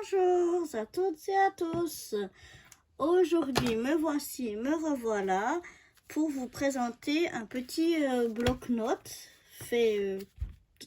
Bonjour à toutes et à tous. Aujourd'hui, me voici, me revoilà pour vous présenter un petit bloc-notes fait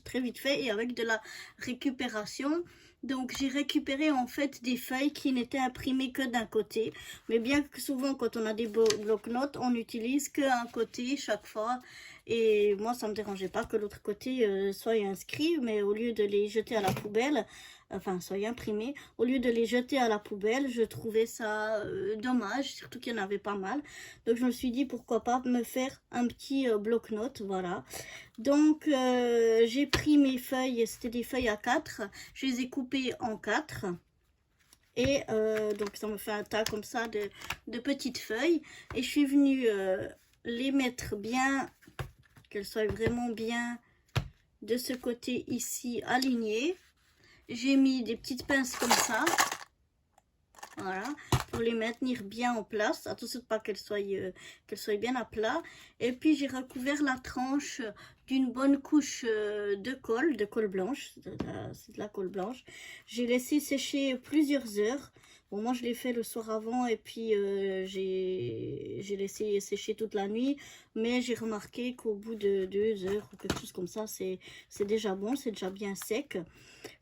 très vite fait et avec de la récupération. Donc j'ai récupéré en fait des feuilles qui n'étaient imprimées que d'un côté, mais bien que souvent quand on a des bloc-notes, on n'utilise qu'un côté chaque fois. Et moi, ça me dérangeait pas que l'autre côté soit inscrit, mais au lieu de les jeter à la poubelle, enfin, soit imprimés, au lieu de les jeter à la poubelle, je trouvais ça dommage, surtout qu'il y en avait pas mal. Donc, je me suis dit, pourquoi pas me faire un petit bloc-notes, voilà. Donc, j'ai pris mes feuilles, c'était des feuilles A4, je les ai coupées en 4. Et donc, ça me fait un tas comme ça de petites feuilles. Et je suis venue les mettre bien, qu'elles soient vraiment bien de ce côté ici alignées. J'ai mis des petites pinces comme ça, voilà, pour les maintenir bien en place, attention pas qu'elles soient bien à plat. Et puis j'ai recouvert la tranche d'une bonne couche de colle blanche, c'est de la colle blanche. J'ai laissé sécher plusieurs heures. Bon, moi je l'ai fait le soir avant et puis j'ai laissé sécher toute la nuit, mais j'ai remarqué qu'au bout de 2 heures ou quelque chose comme ça, c'est déjà bon, c'est déjà bien sec.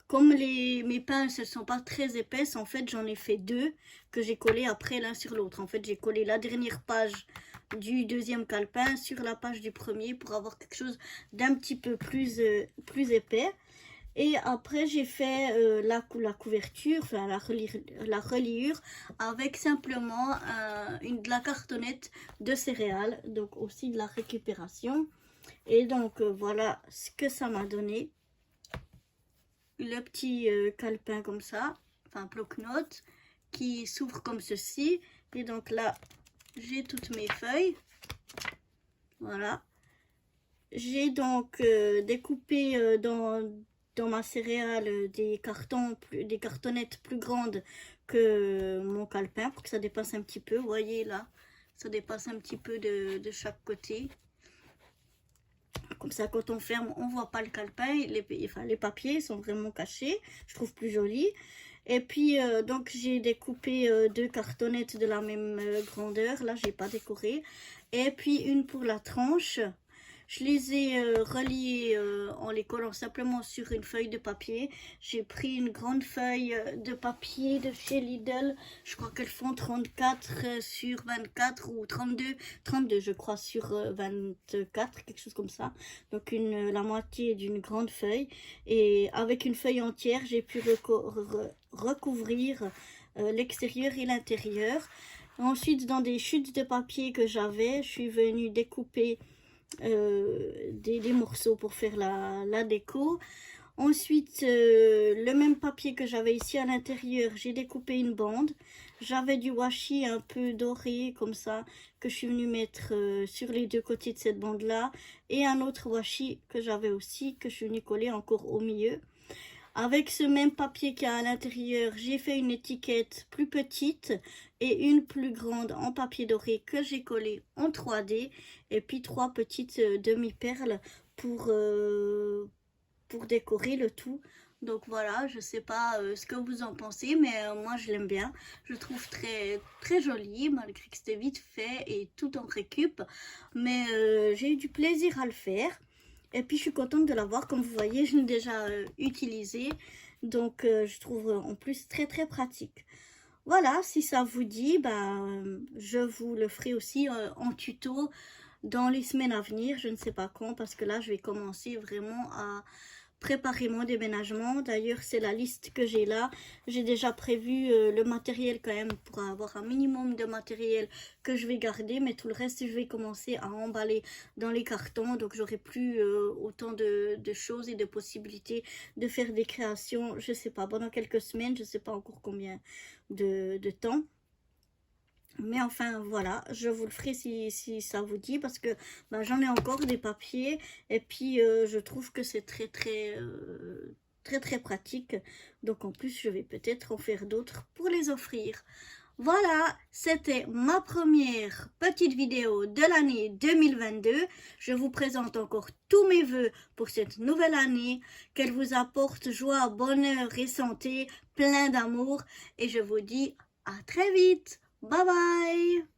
Comme mes pinces, elles sont pas très épaisses, en fait, j'en ai fait 2 que j'ai collés après l'un sur l'autre. En fait, j'ai collé la dernière page du deuxième calepin sur la page du premier pour avoir quelque chose d'un petit peu plus épais. Et après, j'ai fait la couverture, enfin la reliure avec simplement de la cartonnette de céréales, donc aussi de la récupération. Et donc, voilà ce que ça m'a donné. Le petit calepin comme ça, enfin bloc-notes, qui s'ouvre comme ceci. Et donc là, j'ai toutes mes feuilles. Voilà. J'ai donc découpé dans ma céréale des cartonnettes plus grandes que mon calepin pour que ça dépasse un petit peu. Vous voyez là, ça dépasse un petit peu de chaque côté. Comme ça, quand on ferme, on voit pas le calepin. Les papiers sont vraiment cachés. Je trouve plus joli. Et puis, donc, j'ai découpé 2 cartonnettes de la même grandeur. Là, j'ai pas décoré. Et puis, une pour la tranche. Je les ai reliées en les collant simplement sur une feuille de papier. J'ai pris une grande feuille de papier de chez Lidl. Je crois qu'elles font 34 sur 24 ou 32 je crois sur 24, quelque chose comme ça. Donc la moitié d'une grande feuille. Et avec une feuille entière, j'ai pu recouvrir l'extérieur et l'intérieur. Ensuite, dans des chutes de papier que j'avais, je suis venue découper des morceaux pour faire la déco. Ensuite, le même papier que j'avais ici à l'intérieur, j'ai découpé une bande. J'avais du washi un peu doré comme ça que je suis venue mettre sur les 2 côtés de cette bande là, et un autre washi que j'avais aussi que je suis venue coller encore au milieu. Avec ce même papier qu'il y a à l'intérieur, j'ai fait une étiquette plus petite et une plus grande en papier doré que j'ai collé en 3D. Et puis 3 petites demi-perles pour décorer le tout. Donc voilà, je sais pas ce que vous en pensez, mais moi je l'aime bien. Je trouve très, très joli, malgré que c'était vite fait et tout en récup. Mais j'ai eu du plaisir à le faire. Et puis je suis contente de l'avoir, comme vous voyez, je l'ai déjà utilisé. Donc je trouve en plus très très pratique. Voilà, si ça vous dit, je vous le ferai aussi en tuto dans les semaines à venir. Je ne sais pas quand, parce que là je vais commencer vraiment à préparer mon déménagement. D'ailleurs, c'est la liste que j'ai là. J'ai déjà prévu le matériel quand même pour avoir un minimum de matériel que je vais garder. Mais tout le reste, je vais commencer à emballer dans les cartons. Donc, j'aurai plus autant de choses et de possibilités de faire des créations. Je sais pas, pendant quelques semaines. Je sais pas encore combien de temps. Mais enfin, voilà, je vous le ferai si ça vous dit, parce que j'en ai encore des papiers, et puis je trouve que c'est très, très pratique. Donc en plus, je vais peut-être en faire d'autres pour les offrir. Voilà, c'était ma première petite vidéo de l'année 2022. Je vous présente encore tous mes vœux pour cette nouvelle année. Qu'elle vous apporte joie, bonheur et santé, plein d'amour. Et je vous dis à très vite. Bye bye.